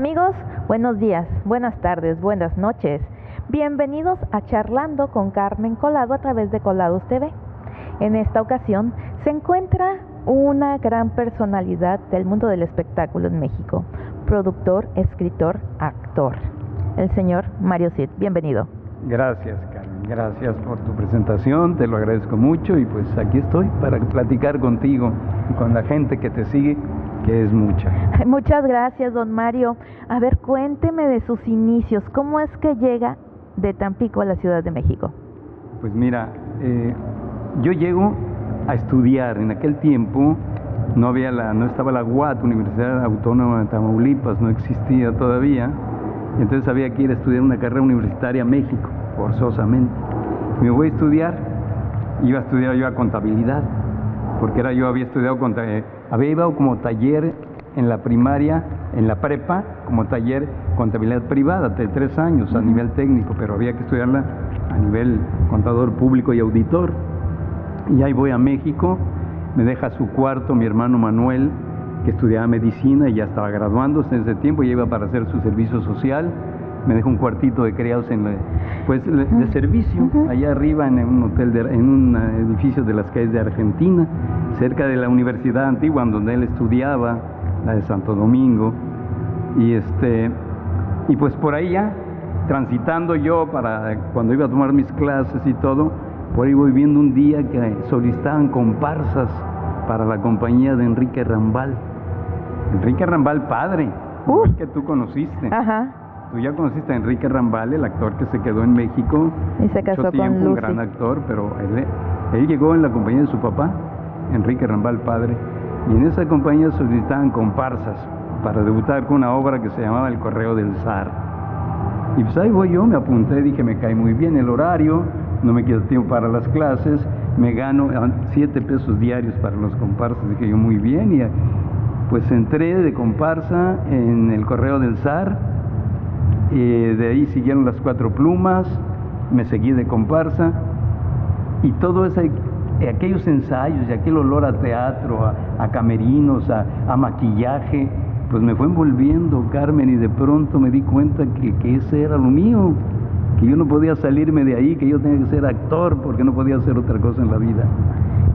Amigos, buenos días, buenas tardes, buenas noches. Bienvenidos a Charlando con Carmen Collado a través de Collados TV. En esta ocasión se encuentra una gran personalidad del mundo del espectáculo en México, productor, escritor, actor, el señor Mario Cid. Bienvenido. Gracias, Carmen, gracias por tu presentación, te lo agradezco mucho y pues aquí estoy para platicar contigo y con la gente que te sigue, que es mucha. Muchas gracias, don Mario. A ver, cuénteme de sus inicios, ¿cómo es que llega de Tampico a la Ciudad de México? Pues mira, yo llego a estudiar, en aquel tiempo no estaba la UAT, Universidad Autónoma de Tamaulipas, no existía todavía. Entonces había que ir a estudiar una carrera universitaria a México, forzosamente. Me voy a estudiar, iba a estudiar yo a contabilidad, porque yo había estudiado había ido como taller en la primaria, en la prepa, como taller contabilidad privada de 3 años a nivel técnico, pero había que estudiarla a nivel contador público y auditor. Y ahí voy a México, me deja su cuarto mi hermano Manuel, que estudiaba medicina y ya estaba graduándose en ese tiempo, ya iba para hacer su servicio social. Me dejó un cuartito de criados de servicio, allá arriba en un hotel, en un edificio de las calles de Argentina, cerca de la Universidad Antigua, donde él estudiaba, la de Santo Domingo. Y pues por ahí ya, transitando yo para cuando iba a tomar mis clases y todo, por ahí voy viendo un día que solicitaban comparsas para la compañía de Enrique Rambal. Enrique Rambal, padre, el que tú conociste. Ajá. Tú ya conociste a Enrique Rambal, el actor que se quedó en México. Y se casó mucho tiempo, con Lucy. Un gran actor, pero él llegó en la compañía de su papá, Enrique Rambal, padre. Y en esa compañía solicitaban comparsas para debutar con una obra que se llamaba El Correo del Zar. Y pues ahí voy yo, me apunté, dije, me cae muy bien el horario, no me queda tiempo para las clases, me gano 7 pesos diarios para los comparsas, dije yo, muy bien. Y pues entré de comparsa en El Correo del Zar, de ahí siguieron Las Cuatro Plumas, me seguí de comparsa, y todo aquellos ensayos y aquel olor a teatro, a camerinos, a maquillaje, pues me fue envolviendo, Carmen, y de pronto me di cuenta que ese era lo mío, que yo no podía salirme de ahí, que yo tenía que ser actor porque no podía hacer otra cosa en la vida.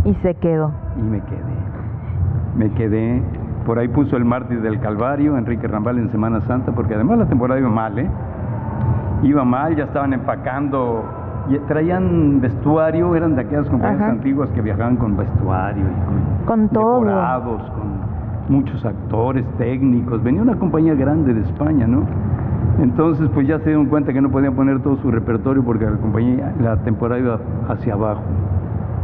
Y se quedó. Y me quedé. Por ahí puso El Mártir del Calvario, Enrique Rambal, en Semana Santa, porque además la temporada iba mal, Iba mal, ya estaban empacando, y traían vestuario, eran de aquellas compañías antiguas que viajaban con vestuario, y con todo, decorados, con muchos actores, técnicos. Venía una compañía grande de España, ¿no? Entonces, pues ya se dieron cuenta que no podían poner todo su repertorio porque la temporada iba hacia abajo.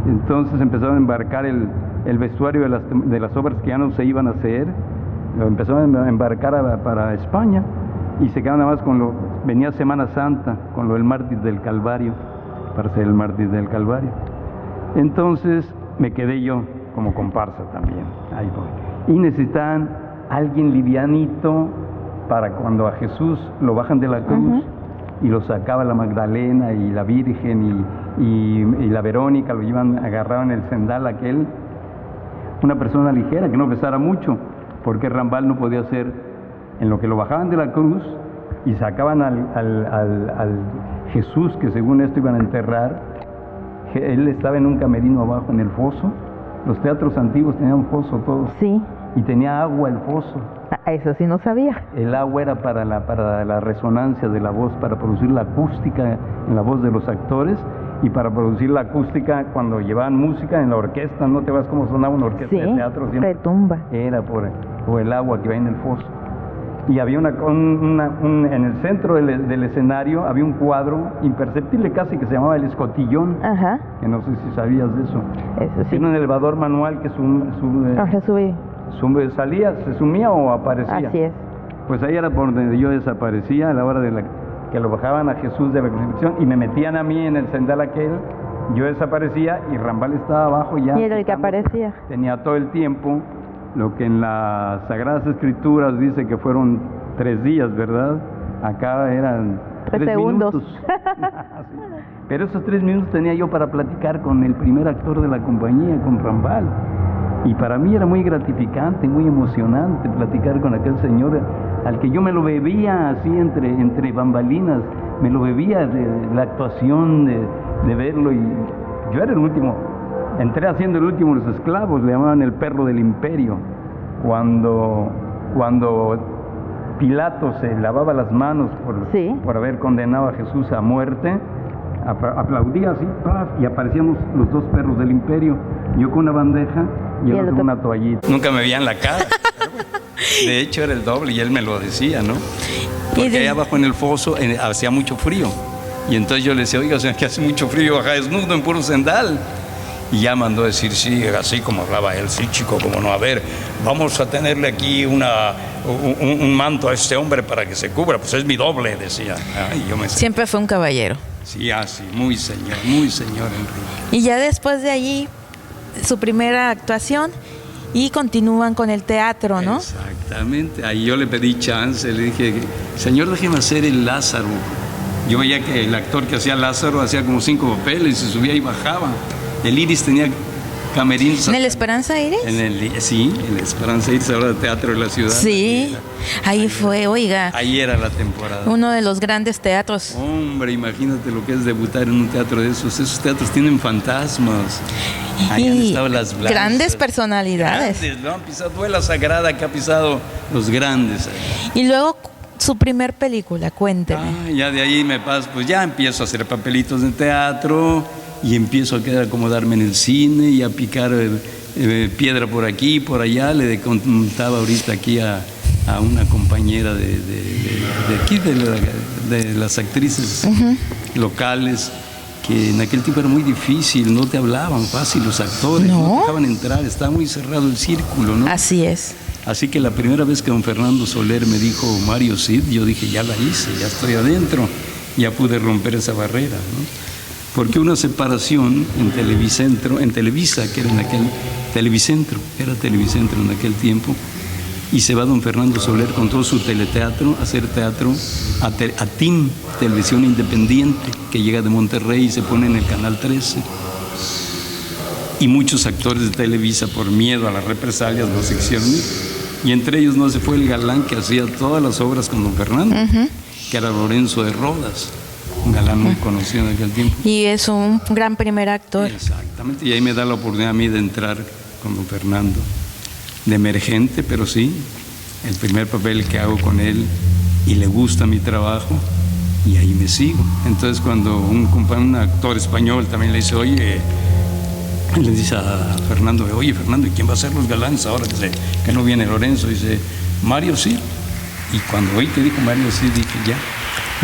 Entonces empezaron a embarcar el vestuario de las obras que ya no se iban a hacer, lo empezaron a embarcar para España, y se quedaban nada más venía Semana Santa con lo del Mártir del Calvario, para ser el Mártir del Calvario. Entonces me quedé yo como comparsa también, ahí voy. Y necesitaban alguien livianito para cuando a Jesús lo bajan de la cruz y lo sacaba la Magdalena y la Virgen y la Verónica, lo agarraban el cendal aquel, una persona ligera que no pesara mucho, porque Rambal no podía hacer, en lo que lo bajaban de la cruz y sacaban al Jesús que según esto iban a enterrar. Él estaba en un camerino abajo en el foso. Los teatros antiguos tenían foso todos. Sí. Y tenía agua el foso. Eso sí no sabía. El agua era para la resonancia de la voz, para producir la acústica en la voz de los actores, y para producir la acústica cuando llevaban música en la orquesta. ¿No te vas cómo sonaba una orquesta de teatro? Siempre retumba. Era por el agua que va en el foso. Y había en el centro del escenario había un cuadro imperceptible casi que se llamaba El Escotillón. Ajá. Que no sé si sabías de eso. Eso sí. Era un elevador manual que se sumía o aparecía. Así es. Pues ahí era por donde yo desaparecía a la hora que lo bajaban a Jesús de la crucifixión y me metían a mí en el cendal aquel. Yo desaparecía y Rambal estaba abajo ya. Y era el que aparecía. Tenía todo el tiempo, lo que en las Sagradas Escrituras dice que fueron 3 días, ¿verdad? Acá eran 3 segundos. Sí. Pero esos 3 minutos tenía yo para platicar con el primer actor de la compañía, con Rambal. Y para mí era muy gratificante, muy emocionante platicar con aquel señor al que yo me lo bebía así entre bambalinas, me lo bebía de la actuación, de verlo, y yo era el último, entré haciendo el último de los esclavos, le llamaban el perro del imperio, cuando Pilato se lavaba las manos por haber condenado a Jesús a muerte, aplaudía así, ¡paf! Y aparecíamos los dos perros del imperio, yo con una bandeja y él con una toallita. Nunca me veían la cara. De hecho era el doble y él me lo decía, ¿no? Porque allá abajo en el foso hacía mucho frío. Y entonces yo le decía, oiga, o sea, que hace mucho frío, baja desnudo en puro sendal. Y ya mandó decir, sí, así como hablaba él, sí, chico, como no, a ver, vamos a tenerle aquí un manto a este hombre para que se cubra, pues es mi doble, decía. Ay, siempre fue un caballero. Sí, así, muy señor Enrique. Y ya después de allí, su primera actuación, y continúan con el teatro, ¿no? Exactamente, ahí yo le pedí chance, le dije, señor, déjeme hacer el Lázaro. Yo veía que el actor que hacía Lázaro hacía como 5 papeles, se subía y bajaba. El Iris tenía camerinos. ¿En el Esperanza Iris? Sí, en el Esperanza Iris, ahora de Teatro de la Ciudad. Sí, ahí fue, oiga. Ahí era la temporada. Uno de los grandes teatros. Hombre, imagínate lo que es debutar en un teatro de esos. Esos teatros tienen fantasmas. Ahí han estado las blancas. Grandes personalidades. Grandes, lo han pisado, fue la sagrada que ha pisado los grandes. Y luego su primer película, cuénteme. Ya de ahí me paso, pues ya empiezo a hacer papelitos de teatro y empiezo a acomodarme en el cine y a picar piedra por aquí, por allá. Le contaba ahorita aquí a una compañera de aquí, de las actrices locales, que en aquel tiempo era muy difícil, no te hablaban fácil los actores, no te dejaban entrar, estaba muy cerrado el círculo, ¿no? Así es. Así que la primera vez que don Fernando Soler me dijo Mario Cid, yo dije, ya la hice, ya estoy adentro, ya pude romper esa barrera, ¿no? Porque una separación en Televisa, que era en aquel Televicentro en aquel tiempo, y se va don Fernando Soler con todo su teleteatro a hacer teatro a TIM, Televisión Independiente, que llega de Monterrey y se pone en el Canal 13. Y muchos actores de Televisa, por miedo a las represalias, no se quisieron ir. Y entre ellos no se fue el galán que hacía todas las obras con don Fernando, que era Lorenzo de Rodas, un galán muy conocido en aquel tiempo. Y es un gran primer actor. Exactamente, y ahí me da la oportunidad a mí de entrar con don Fernando, de emergente, pero sí, el primer papel que hago con él, y le gusta mi trabajo, y ahí me sigo. Entonces cuando un actor español también le dice, oye, le dice a Fernando, oye Fernando, ¿y quién va a ser los galanes ahora que no viene Lorenzo? Dice, Mario Cid. Y cuando oí que dijo Mario Cid, dije,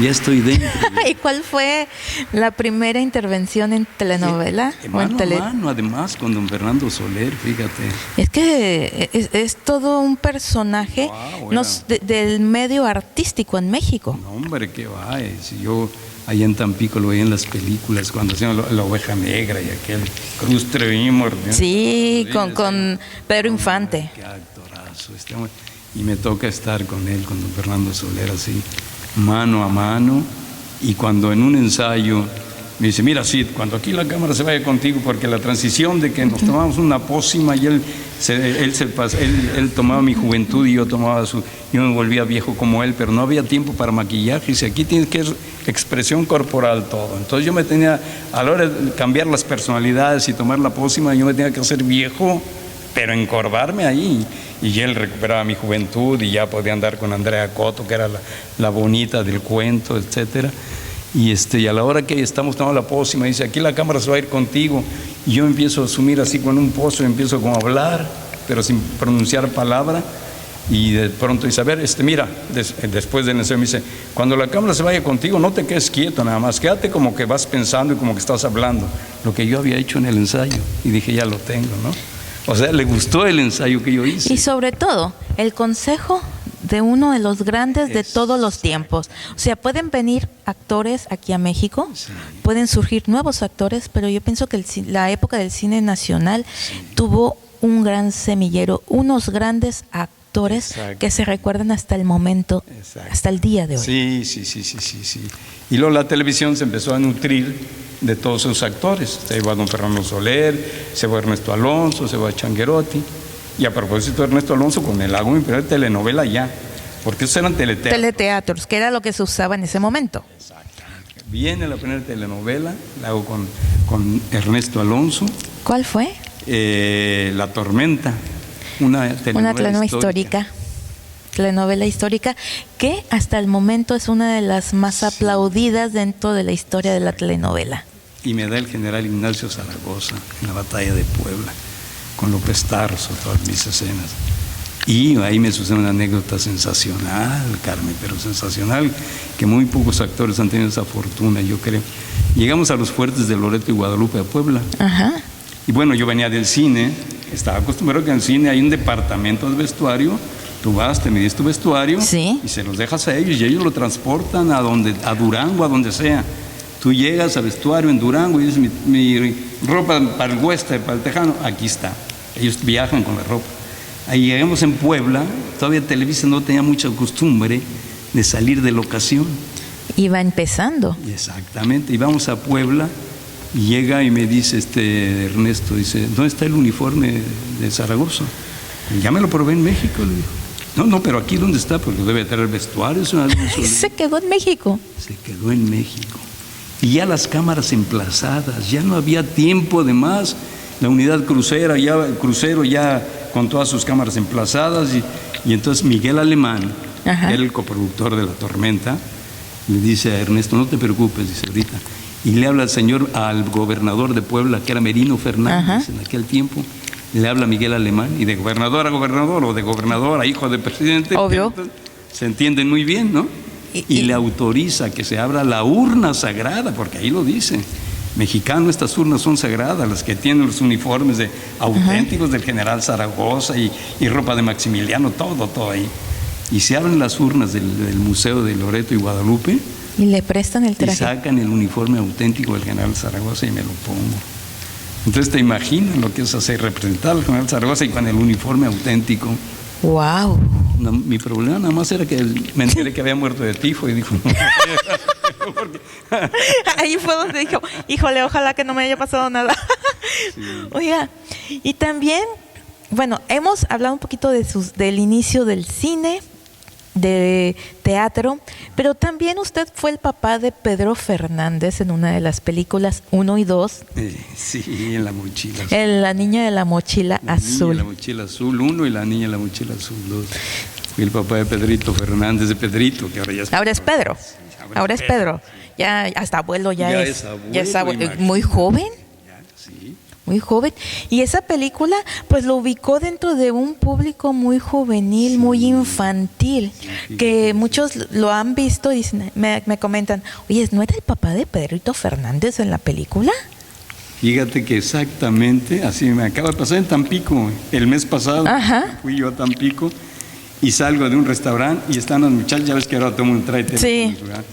ya estoy dentro. ¿Y cuál fue la primera intervención en telenovela? Mano a mano, además, con don Fernando Soler, fíjate. Es que es todo un personaje del medio artístico en México. No, hombre, qué va. Si yo allá en Tampico lo veía en las películas, cuando hacían la Oveja Negra y aquel Cruz Trevimor. Sí, con Pedro Infante. Qué actorazo. Y me toca estar con él, con don Fernando Soler, así, mano a mano. Y cuando en un ensayo me dice, mira, Cid, cuando aquí la cámara se vaya contigo, porque la transición de que nos tomamos una pócima y él tomaba mi juventud y yo tomaba yo me volvía viejo como él, pero no había tiempo para maquillaje. Y dice, aquí tienes que expresión corporal todo. Entonces yo a la hora de cambiar las personalidades y tomar la pócima, yo me tenía que hacer viejo, pero encorvarme ahí. Y él recuperaba mi juventud y ya podía andar con Andrea Coto, que era la bonita del cuento, etcétera. Y a la hora que estamos tomando la pócima, dice, aquí la cámara se va a ir contigo. Y yo empiezo a asumir así con un pozo, empiezo como a hablar, pero sin pronunciar palabra. Y de pronto dice, a ver, mira, después del ensayo me dice, cuando la cámara se vaya contigo, no te quedes quieto nada más, quédate como que vas pensando y como que estás hablando. Lo que yo había hecho en el ensayo. Y dije, ya lo tengo, ¿no? O sea, le gustó el ensayo que yo hice. Y sobre todo, el consejo de uno de los grandes de todos los tiempos. O sea, pueden venir actores aquí a México, pueden surgir nuevos actores, pero yo pienso que la época del cine nacional tuvo un gran semillero, unos grandes actores que se recuerdan hasta el momento, hasta el día de hoy. Sí. Y luego la televisión se empezó a nutrir de todos esos actores. Se va don Fernando Soler, se va Ernesto Alonso, se va Changuerotti. Y a propósito de Ernesto Alonso, con él hago mi primera telenovela ya. porque esos eran teleteatros. Teleteatros, que era lo que se usaba en ese momento. Exactamente. Viene la primera telenovela, la hago con Ernesto Alonso. ¿Cuál fue? La Tormenta, una telenovela histórica. Telenovela histórica que hasta el momento es una de las más aplaudidas dentro de la historia de la telenovela. Y me da el general Ignacio Zaragoza en la batalla de Puebla, con López Tarso, todas mis escenas. Y ahí me sucede una anécdota sensacional, Carmen, pero sensacional, que muy pocos actores han tenido esa fortuna, yo creo. Llegamos a los fuertes de Loreto y Guadalupe, a Puebla. Ajá. Y bueno, yo venía del cine, estaba acostumbrado que en el cine hay un departamento de vestuario. Tú vas, te mides tu vestuario, sí, y se los dejas a ellos y ellos lo transportan a Durango, a donde sea. Tú llegas al vestuario en Durango y dices, mi ropa para el Western, para el Tejano, aquí está. Ellos viajan con la ropa. Ahí llegamos en Puebla, todavía Televisa no tenía mucha costumbre de salir de locación. Iba empezando. Exactamente, y vamos a Puebla y llega y me dice Ernesto, dice, ¿dónde está el uniforme de Zaragoza? Ya me lo probé en México, le dijo. No, pero aquí ¿dónde está? Pues lo debe tener vestuario. Se quedó en México. Se quedó en México. Y ya las cámaras emplazadas, ya no había tiempo de más. La unidad crucero ya con todas sus cámaras emplazadas. Y entonces Miguel Alemán, era el coproductor de La Tormenta, le dice a Ernesto, no te preocupes, dice ahorita. Y le habla al gobernador de Puebla, que era Merino Fernández en aquel tiempo. Le habla Miguel Alemán, y de gobernador a gobernador, o de gobernador a hijo de presidente. Obvio. Se entienden muy bien, ¿no? Y le autoriza que se abra la urna sagrada, porque ahí lo dice. Mexicano, estas urnas son sagradas, las que tienen los uniformes auténticos del general Zaragoza y ropa de Maximiliano, todo ahí. Y se abren las urnas del Museo de Loreto y Guadalupe. Y le prestan el traje. Y sacan el uniforme auténtico del general Zaragoza y me lo pongo. Entonces te imaginas lo que es hacer, representar al general Zaragoza y con el uniforme auténtico. ¡Wow! No, mi problema nada más era que me enteré que había muerto de tifo y dijo... Ahí fue donde dijo, híjole, ojalá que no me haya pasado nada. Sí. Oiga, y también, bueno, hemos hablado un poquito del inicio del cine, de teatro, pero también usted fue el papá de Pedro Fernández en una de las películas 1 y 2. Sí, en La Mochila Azul. La niña de la mochila azul. La mochila azul 1 y La niña de la mochila azul 2. Fui el papá de Pedrito Fernández, de Pedrito, que ahora ya es... Ahora es Pedro. Ahora es Pedro. Ya hasta abuelo ya es abuelo, muy joven. Sí. Muy joven. Y esa película pues lo ubicó dentro de un público muy juvenil, sí, muy infantil, sí, que muchos lo han visto y dicen, me comentan, oye, ¿no era el papá de Pedrito Fernández en la película? Fíjate que exactamente así me acaba de pasar en Tampico, el mes pasado. Fui yo a Tampico y salgo de un restaurante y están los muchachos, ya ves que ahora todo el mundo trae teléfonos, ¿verdad?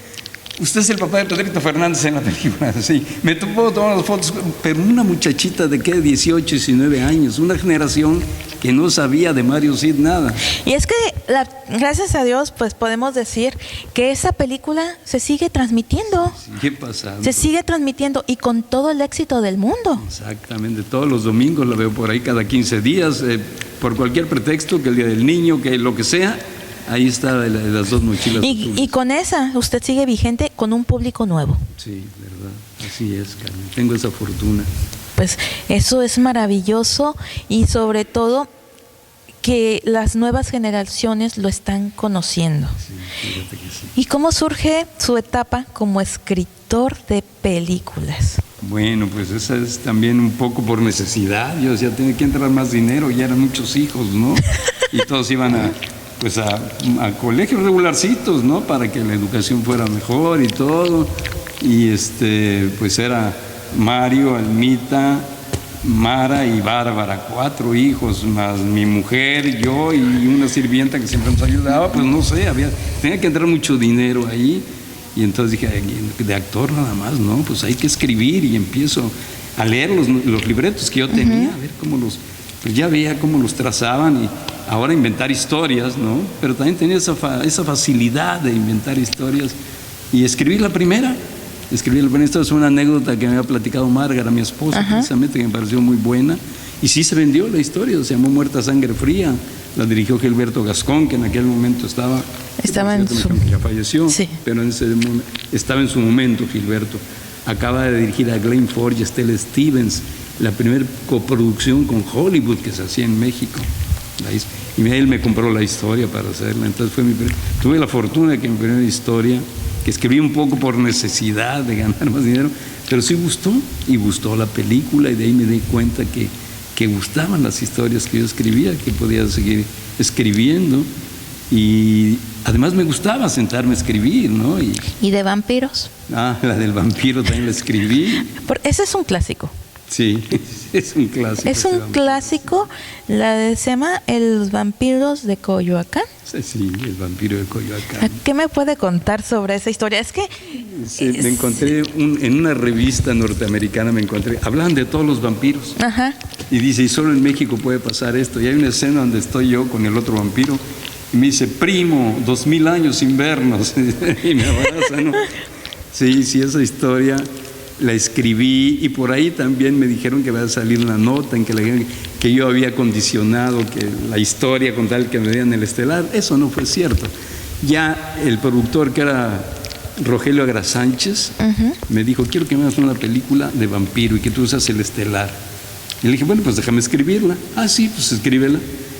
Usted es el papá de Pedrito Fernández en la película, sí. Me puedo tomar las fotos, pero una muchachita de 18, 19 años, una generación que no sabía de Mario Cid nada. Y es que, gracias a Dios, pues podemos decir que esa película se sigue transmitiendo. Sigue pasando. Se sigue transmitiendo y con todo el éxito del mundo. Exactamente, todos los domingos la veo por ahí cada 15 días, por cualquier pretexto, que el Día del Niño, que lo que sea. Ahí está las dos mochilas. Y con esa usted sigue vigente con un público nuevo. Sí, verdad. Así es, Carmen. Tengo esa fortuna. Pues eso es maravilloso y sobre todo que las nuevas generaciones lo están conociendo. Sí, fíjate que sí. ¿Y cómo surge su etapa como escritor de películas? Bueno, pues esa es también un poco por necesidad. Yo decía, tiene que entrar más dinero, ya eran muchos hijos, ¿no? Y todos iban a colegios regularcitos, ¿no? Para que la educación fuera mejor y todo. Y pues era Mario, Almita, Mara y Bárbara, 4 hijos, más mi mujer, yo y una sirvienta que siempre nos ayudaba. Pues no sé, tenía que entrar mucho dinero ahí. Y entonces dije, de actor nada más, ¿no? Pues hay que escribir, y empiezo a leer los libretos que yo tenía, a ver cómo pues ya veía cómo los trazaban, y ahora inventar historias, ¿no? Pero también tenía esa facilidad de inventar historias y escribir la primera. Esto es una anécdota que me había platicado Márgara, mi esposa, precisamente, que me pareció muy buena. Y sí se vendió la historia, se llamó Muerta a Sangre Fría. La dirigió Gilberto Gascón, que en aquel momento estaba en su... Ya falleció, sí. Pero en ese momento, estaba en su momento Gilberto. Acaba de dirigir a Glenn Ford y Stella Stevens, la primera coproducción con Hollywood que se hacía en México. Y él me compró la historia para hacerla. Entonces tuve la fortuna de que mi primera historia, que escribí un poco por necesidad de ganar más dinero, pero sí gustó, y gustó la película, y de ahí me di cuenta que gustaban las historias que yo escribía, que podía seguir escribiendo, y además me gustaba sentarme a escribir, ¿no? ¿Y de vampiros? La del vampiro también la escribí. Ese es un clásico. Sí, es un clásico. Es un clásico, se llama Los vampiros de Coyoacán. Sí, El vampiro de Coyoacán. ¿Qué me puede contar sobre esa historia? Es que... Sí, me encontré en una revista norteamericana, hablan de todos los vampiros. Ajá. Y dice, y solo en México puede pasar esto. Y hay una escena donde estoy yo con el otro vampiro, y me dice, primo, 2000 años sin vernos. Y me abraza, ¿no? Sí, esa historia la escribí, y por ahí también me dijeron que iba a salir una nota en que yo había condicionado que la historia con tal que me dieran el estelar. Eso no fue cierto. Ya el productor, que era Rogelio Agra Sánchez, me dijo, quiero que me hagas una película de vampiro y que tú seas el estelar. Y le dije, bueno, pues déjame escribirla. Sí, pues escríbela.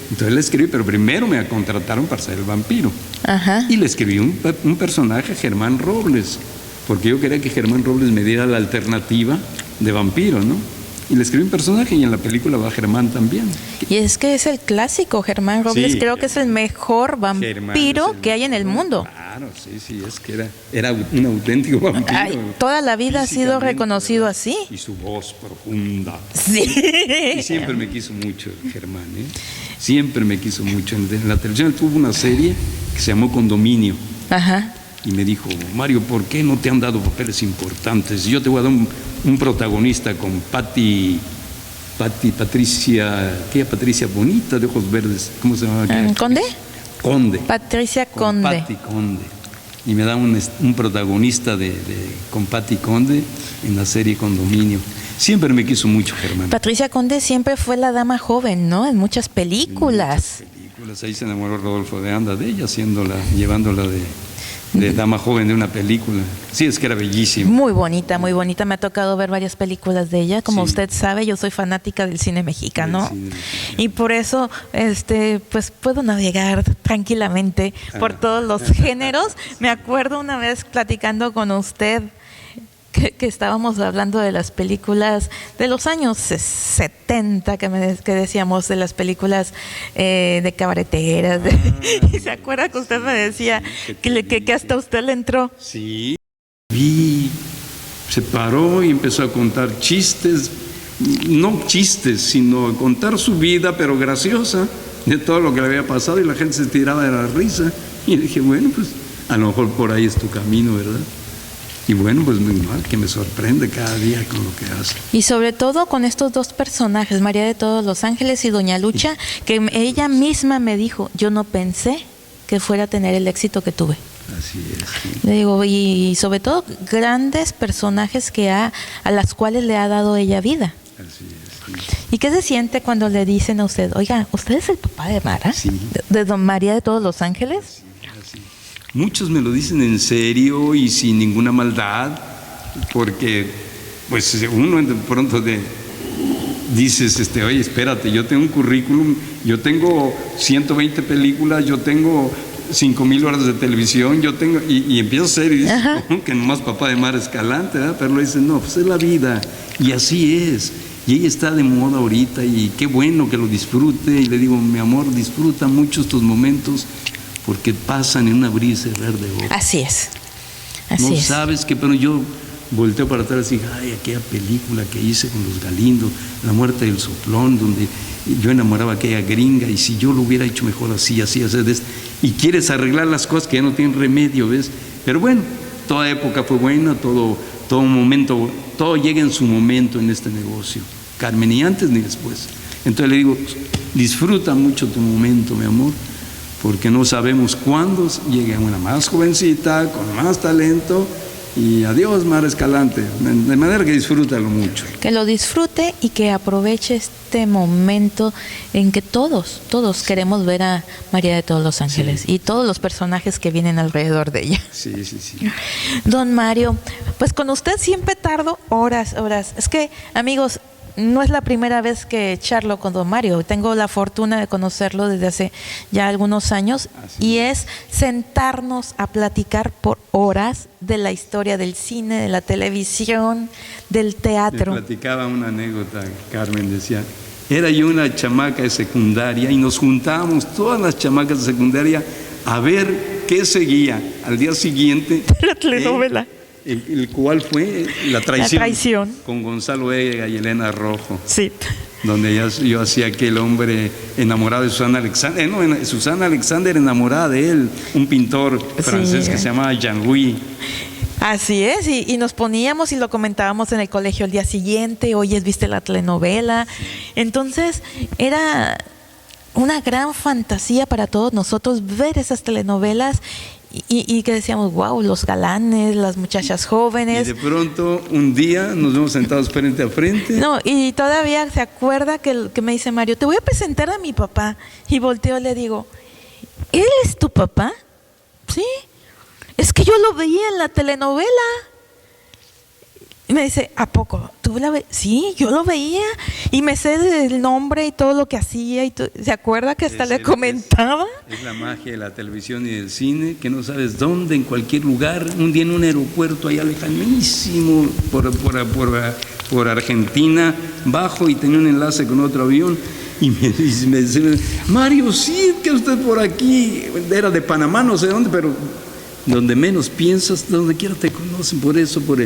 Entonces la escribí, pero primero me contrataron para ser el vampiro. Ajá. Y le escribí un personaje, Germán Robles, porque yo quería que Germán Robles me diera la alternativa de vampiro, ¿no? Y le escribí un personaje, y en la película va Germán también. Y es que es el clásico, Germán Robles, sí, creo que es el mejor vampiro que hay en el mundo. Claro, sí, es que era un auténtico vampiro. Toda la vida ha sido reconocido así. Y su voz profunda. Sí. Y siempre me quiso mucho Germán, ¿eh? Siempre me quiso mucho. En la televisión tuvo una serie que se llamó Condominio. Ajá. Y me dijo, Mario, ¿por qué no te han dado papeles importantes? Yo te voy a dar un protagonista con Patricia bonita, de ojos verdes. ¿Cómo se llama? ¿Conde? Conde. Patricia Conde. Pati Conde. Y me da un protagonista con Pati Conde en la serie Condominio. Siempre me quiso mucho Germán. Patricia Conde siempre fue la dama joven, ¿no? En muchas películas. Ahí se enamoró Rodolfo de Anda de ella, llevándola de dama joven de una película. Sí, es que era bellísima. Muy bonita, muy bonita. Me ha tocado ver varias películas de ella. Como usted sabe, yo soy fanática del cine mexicano. Y por eso, pues puedo navegar tranquilamente por todos los géneros. Me acuerdo una vez platicando con usted que estábamos hablando de las películas de los años 70, que decíamos de las películas de cabareteras. ¿Y se acuerda que usted me decía que hasta usted le entró? Sí, se paró y empezó a contar chistes, no chistes, sino a contar su vida, pero graciosa, de todo lo que le había pasado, y la gente se tiraba de la risa. Y dije, bueno, pues a lo mejor por ahí es tu camino, ¿verdad? Y bueno, pues muy mal, que me sorprende cada día con lo que hace. Y sobre todo con estos dos personajes, María de todos los Ángeles y Doña Lucha, que ella misma me dijo, yo no pensé que fuera a tener el éxito que tuve. Así es. Sí. Le digo, y sobre todo grandes personajes a las cuales le ha dado ella vida. Así es. Sí. ¿Y qué se siente cuando le dicen a usted, oiga, ¿usted es el papá de Mara? Sí. ¿De Don María de todos los Ángeles? Sí. Muchos me lo dicen en serio y sin ninguna maldad, porque pues uno de pronto dices, oye, espérate, yo tengo un currículum, yo tengo 120 películas, yo tengo 5,000 horas de televisión, y empiezo a ser, y dices, ¿cómo que nomás papá de Mara Escalante? ¿Verdad? Pero lo dicen, no, pues es la vida, y así es. Y ella está de moda ahorita, y qué bueno que lo disfrute, y le digo, mi amor, disfruta mucho estos momentos, porque pasan en un abrir y cerrar de ojos. Así es. No sabes qué, pero yo volteo para atrás y digo, ay, aquella película que hice con los Galindo, La muerte del soplón, donde yo enamoraba a aquella gringa, y si yo lo hubiera hecho mejor así, y quieres arreglar las cosas que ya no tienen remedio, ¿ves? Pero bueno, toda época fue buena, todo momento, todo llega en su momento en este negocio, Carmen, ni antes ni después. Entonces le digo, disfruta mucho tu momento, mi amor, porque no sabemos cuándo llegue una más jovencita, con más talento, Y adiós, Mara Escalante. De manera que disfrútalo mucho. Que lo disfrute y que aproveche este momento en que todos queremos ver a María de todos los Ángeles, sí, y todos los personajes que vienen alrededor de ella. Sí, sí, sí. Don Mario, pues con usted siempre tardo horas. Es que, amigos, no es la primera vez que charlo con don Mario. Tengo la fortuna de conocerlo desde hace ya algunos años. Y es sentarnos a platicar por horas de la historia del cine, de la televisión, del teatro. Me platicaba una anécdota, Carmen, decía, era yo una chamaca de secundaria y nos juntábamos todas las chamacas de secundaria a ver qué seguía al día siguiente. La telenovela. El cual fue La Traición. La Traición. Con Gonzalo Vega y Elena Rojo. Sí. Donde yo hacía aquel hombre enamorado de Susana Alexander. Susana Alexander enamorada de él, un pintor francés que se llamaba Jean-Louis. Así es, y nos poníamos y lo comentábamos en el colegio el día siguiente. Oyes, ¿viste la telenovela? Sí. Entonces, era una gran fantasía para todos nosotros ver esas telenovelas. Y que decíamos, wow, los galanes, las muchachas jóvenes. Y de pronto, un día, nos vemos sentados frente a frente. No, y todavía se acuerda que me dice Mario, te voy a presentar a mi papá. Y volteo y le digo, ¿él es tu papá? Sí, es que yo lo veía en la telenovela. Y me dice, ¿a poco? ¿Tú la ves? Sí, yo lo veía y me sé el nombre y todo lo que hacía. ¿Se acuerda que hasta le comentaba? Es la magia de la televisión y del cine, que no sabes dónde, en cualquier lugar. Un día en un aeropuerto allá lejanísimo, por Argentina, bajo y tenía un enlace con otro avión. Y me dice, Mario, sí, que usted por aquí. Era de Panamá, no sé dónde, pero donde menos piensas, donde quiera te conocen por eso, por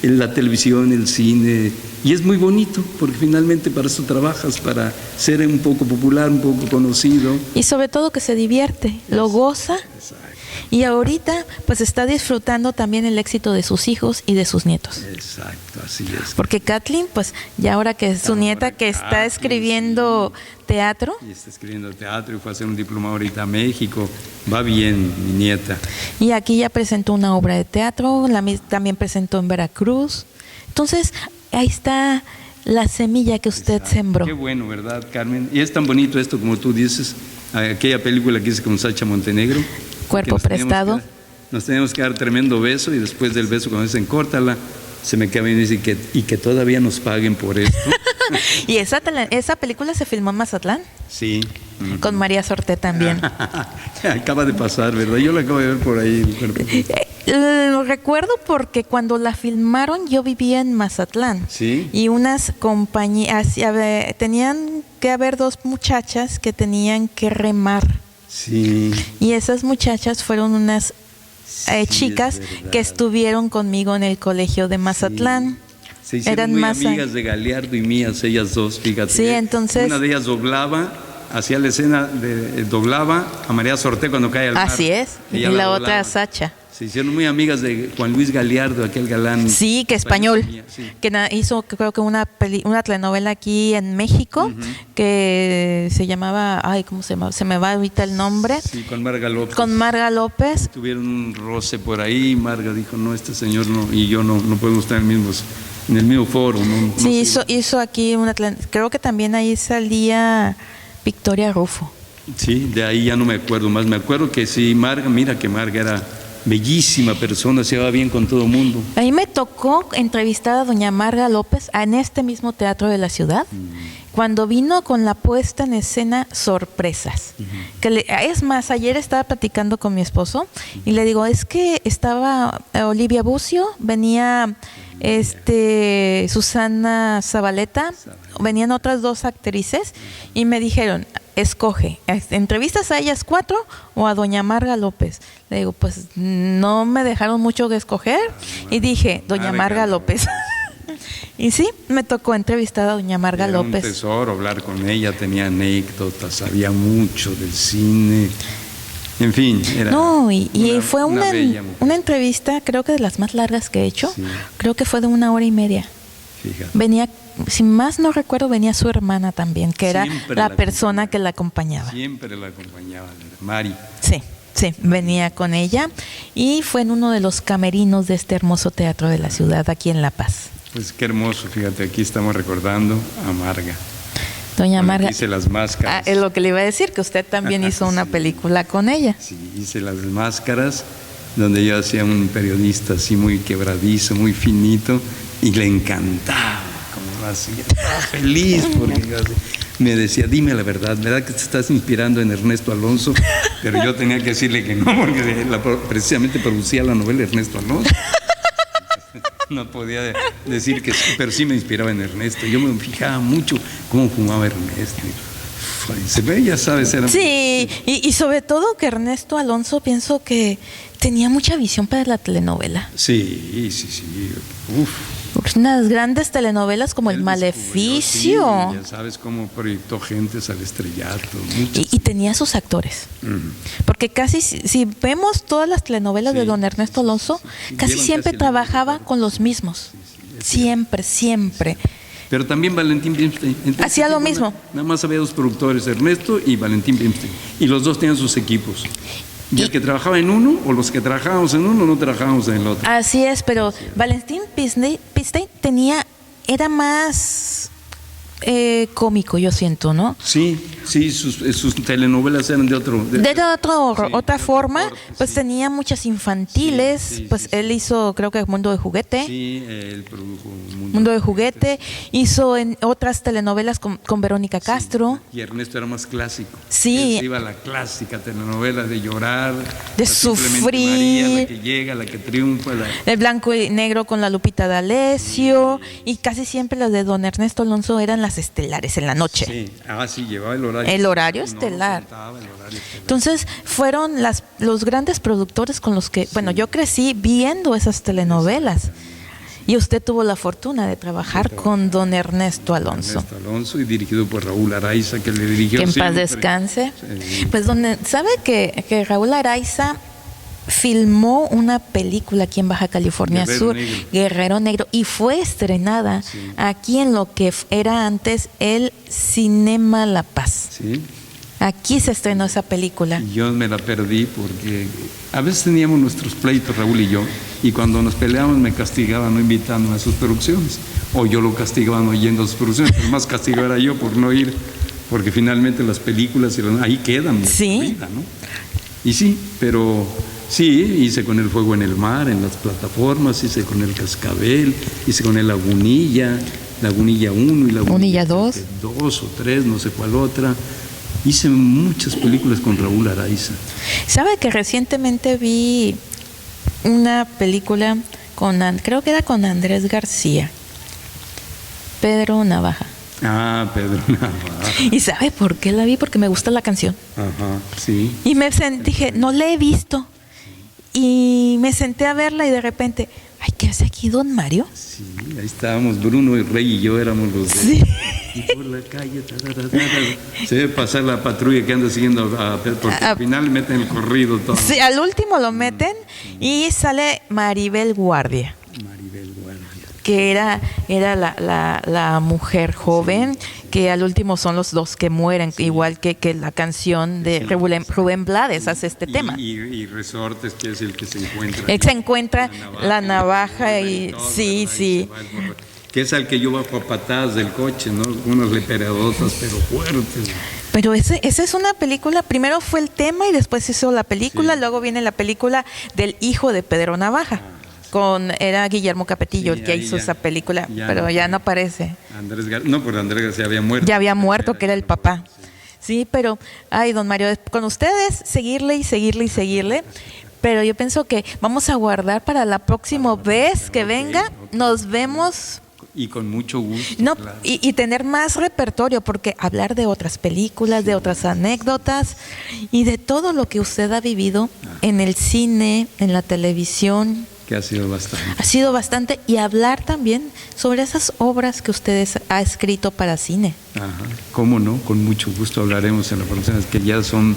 la televisión, el cine, y es muy bonito porque finalmente para eso trabajas, para ser un poco popular, un poco conocido. Y sobre todo que se divierte, lo goza. Exacto. Y ahorita pues está disfrutando también el éxito de sus hijos y de sus nietos. Exacto, así es. Porque Kathleen, pues ya ahora que es su nieta que está escribiendo teatro. Y está escribiendo teatro y fue a hacer un diplomado ahorita a México. Va bien, mi nieta. Y aquí ya presentó una obra de teatro, también presentó en Veracruz. Entonces, ahí está la semilla que usted sembró. Qué bueno, ¿verdad, Carmen? Y es tan bonito esto, como tú dices, aquella película que hice con Sacha Montenegro. Cuerpo prestado. Nos tenemos que dar tremendo beso y después del beso, cuando dicen córtala, se me queda bien y dice que todavía nos paguen por esto. ¿Y esa película se filmó en Mazatlán? Sí. Con María Sorté también. Acaba de pasar, ¿verdad? Yo la acabo de ver por ahí. Lo recuerdo porque cuando la filmaron yo vivía en Mazatlán. ¿Sí? Y unas compañías, tenían que haber dos muchachas que tenían que remar. Sí. Y esas muchachas fueron unas chicas que estuvieron conmigo en el colegio de Mazatlán. Se hicieron muy amigas de Galeardo y mías, ellas dos, fíjate. Sí, entonces. Una de ellas hacía la escena, doblaba a María Sorté cuando cae al mar. Así es, y la otra a Sacha. Se hicieron muy amigas de Juan Luis Galeardo, aquel galán. Sí, que español, sí. Que hizo creo que una telenovela aquí en México, que se llamaba, ¿cómo se llama? Se me va ahorita el nombre. Sí, con Marga López. Con Marga López. Tuvieron un roce por ahí, Marga dijo, no, este señor no, y yo no podemos estar en el mismo foro. No, sí, hizo aquí creo que también ahí salía Victoria Rufo. Sí, de ahí ya no me acuerdo más, me acuerdo que sí, mira que Marga era bellísima persona, se va bien con todo el mundo. A mí me tocó entrevistar a doña Marga López en este mismo teatro de la ciudad, cuando vino con la puesta en escena Sorpresas. Es más, ayer estaba platicando con mi esposo y le digo, es que estaba Olivia Bucio, venía Susana Zabaleta, venían otras dos actrices y me dijeron, escoge, ¿entrevistas a ellas 4 o a doña Marga López? Le digo, pues no me dejaron mucho que escoger y dije, doña Marga López. Y sí, me tocó entrevistar a doña Marga López. Era un tesoro hablar con ella, tenía anécdotas, sabía mucho del cine. En fin, era fue una entrevista, creo que de las más largas que he hecho. Sí. Creo que fue de 1 hora y media. Fíjate. Venía, si más no recuerdo, venía su hermana también, que era la persona que la acompañaba. Siempre la acompañaba, Mari. Sí. Sí, venía con ella y fue en uno de los camerinos de este hermoso teatro de la ciudad, aquí en La Paz. Pues qué hermoso, fíjate, aquí estamos recordando a Marga. Doña Marga. Hice las máscaras. Es lo que le iba a decir, que usted también hizo una película con ella. Sí, hice las máscaras, donde yo hacía un periodista así muy quebradizo, muy finito, y le encantaba, como así, estaba feliz, porque yo así, me decía, dime la verdad que te estás inspirando en Ernesto Alonso? Pero yo tenía que decirle que no, porque precisamente producía la novela Ernesto Alonso. No podía decir que sí, pero sí me inspiraba en Ernesto. Yo me fijaba mucho cómo fumaba Ernesto. Se ve, ya sabes, era... Sí, y sobre todo que Ernesto Alonso, pienso que tenía mucha visión para la telenovela. Sí. Uf. Unas grandes telenovelas como El Maleficio. Sí, ya sabes cómo proyectó Gentes al Estrellato. Y tenía sus actores. Porque casi, si vemos todas las telenovelas de don Ernesto Alonso, casi siempre trabajaba con los mismos. Siempre. Pero también Valentín Pimstein. Hacía lo mismo. Nada más había dos productores, Ernesto y Valentín Pimstein. Y los dos tenían sus equipos. Y el que trabajaba en uno, o los que trabajábamos en uno, no trabajábamos en el otro. Así es, pero Valentín Pimstein era más cómico, yo siento, ¿no? Sí, sus telenovelas eran de otra forma, pues tenía muchas infantiles, él hizo, creo que Mundo de Juguete. Sí, él produjo Mundo de Juguete, hizo en otras telenovelas con Verónica Castro. Y Ernesto era más clásico. Sí. Él se iba a la clásica telenovela de llorar, de sufrir, María, la que llega, la que triunfa. El blanco y negro con la Lupita D'Alessio, y casi siempre las de don Ernesto Alonso eran las estelares en la noche. Sí, llevaba el horario. El horario estelar. Entonces fueron los grandes productores con los que, yo crecí viendo esas telenovelas. Y usted tuvo la fortuna de trabajar con don Ernesto Alonso. Ernesto Alonso, y dirigido por Raúl Araiza, que le dirigió. Que en paz descanse. Sí. Pues sabe que Raúl Araiza filmó una película aquí en Baja California Sur, Guerrero Negro, y fue estrenada aquí en lo que era antes el Cinema La Paz. Sí. Aquí se estrenó esa película. Yo me la perdí porque a veces teníamos nuestros pleitos, Raúl y yo, y cuando nos peleábamos me castigaban no invitándome a sus producciones, o yo lo castigaba no yendo a sus producciones, pero más castigado era yo por no ir, porque finalmente las películas ahí quedan en la vida, ¿no? Y sí, pero sí, hice con El Fuego en el Mar, en las plataformas, hice con El Cascabel, hice con El Lagunilla 1 y Lagunilla 2 o 3, no sé cuál otra. Hice muchas películas con Raúl Araiza. ¿Sabe que recientemente vi una película creo que era con Andrés García, Pedro Navaja? Ah, Pedro Navaja. ¿Y sabe por qué la vi? Porque me gusta la canción. Ajá, sí. Y dije, no la he visto. Y me senté a verla y de repente, ay, ¿qué hace aquí don Mario? Sí, ahí estábamos, Bruno y Rey y yo éramos los dos. Sí. Y por la calle, se ve pasar la patrulla que anda siguiendo porque al final meten el corrido todo. Sí, al último lo meten y sale Maribel Guardia. Que era la mujer joven, que al último son los dos que mueren, igual que la canción de Rubén Blades hace este tema. Y Resortes, que es el que se encuentra. Él se encuentra la navaja y sí. Que es al que yo bajo a patadas del coche, ¿no? Unas leperadotas, pero fuertes. Pero esa es una película, primero fue el tema y después hizo la película, luego viene la película del hijo de Pedro Navaja. Era Guillermo Capetillo el que hizo esa película, pero ya no aparece. Andrés García había muerto. Ya había muerto, que era el papá. Sí, pero, don Mario, con ustedes seguirle, pero yo pienso que vamos a guardar para la próxima vez que venga, nos vemos. Y con mucho gusto. No, claro. y tener más repertorio, porque hablar de otras películas, de otras anécdotas y de todo lo que usted ha vivido en el cine, en la televisión. Que ha sido bastante. Ha sido bastante, y hablar también sobre esas obras que usted ha escrito para cine. Ajá, cómo no, con mucho gusto hablaremos en las próximas, que ya son,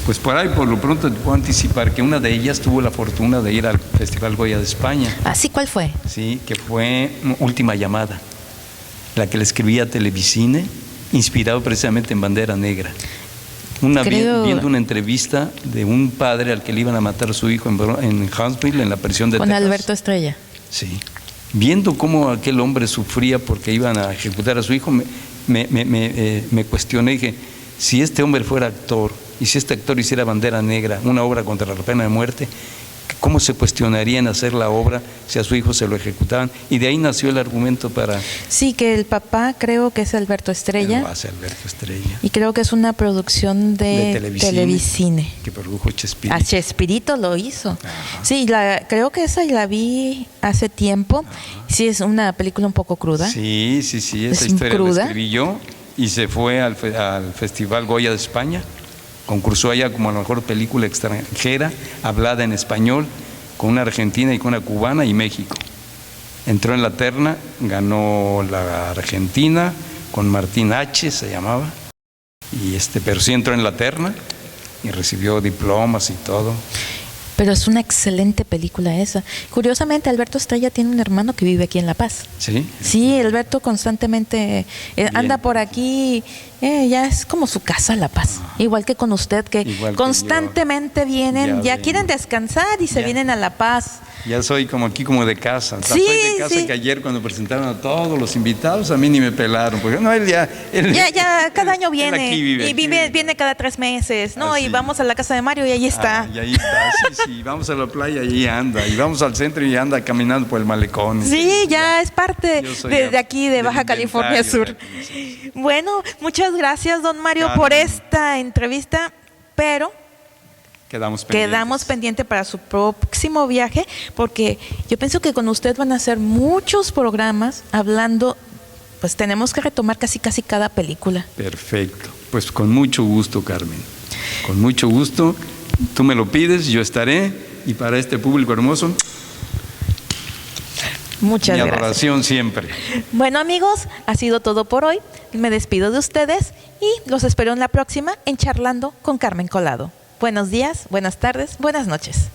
pues por ahí por lo pronto te puedo anticipar que una de ellas tuvo la fortuna de ir al Festival Goya de España. ¿Ah, sí? ¿Cuál fue? Sí, que fue Última Llamada, la que le escribía a Televicine, inspirado precisamente en Bandera Negra. viendo una entrevista de un padre al que le iban a matar a su hijo en Huntsville, en la prisión de Con Texas. Alberto Estrella. Sí. Viendo cómo aquel hombre sufría porque iban a ejecutar a su hijo, me cuestioné y dije, si este hombre fuera actor y si este actor hiciera Bandera Negra, una obra contra la pena de muerte, ¿cómo se cuestionaría en hacer la obra si a su hijo se lo ejecutaban? Y de ahí nació el argumento para... Sí, que el papá creo que es Alberto Estrella. Lo hace Alberto Estrella. Y creo que es una producción de Televicine. Que produjo Chespirito. A Chespirito lo hizo. Ajá. Sí, creo que esa la vi hace tiempo. Ajá. Sí, es una película un poco cruda. Sí, esa historia cruda. la escribí yo y se fue al Festival Goya de España. Concursó allá como la mejor película extranjera, hablada en español, con una argentina y con una cubana y México. Entró en la terna, ganó la Argentina, con Martín H. se llamaba, pero sí entró en la terna y recibió diplomas y todo. Pero es una excelente película esa. Curiosamente, Alberto Estrella tiene un hermano que vive aquí en La Paz. ¿Sí? Sí, Alberto constantemente anda por aquí, ya es como su casa La Paz. Igual que con usted, que constantemente vienen, ya quieren descansar y se vienen a La Paz. Ya soy como aquí como de casa. Sí, soy de casa que ayer cuando presentaron a todos los invitados, a mí ni me pelaron. Porque no, él ya cada año viene. Viene cada 3 meses, ¿no? Así. Y vamos a la casa de Mario y ahí está. Y ahí está, sí. Vamos a la playa y ahí anda. Y vamos al centro y anda caminando por el malecón. Sí, ya es parte de aquí, de Baja California Sur. Bueno, muchas gracias, don Mario, por esta entrevista, pero quedamos pendiente para su próximo viaje, porque yo pienso que con usted van a hacer muchos programas hablando, pues tenemos que retomar casi cada película. Perfecto, pues con mucho gusto, Carmen, con mucho gusto. Tú me lo pides, yo estaré, y para este público hermoso, muchas gracias. Mi adoración siempre. Bueno, amigos, ha sido todo por hoy. Me despido de ustedes y los espero en la próxima en Charlando con Carmen Collado. Buenos días, buenas tardes, buenas noches.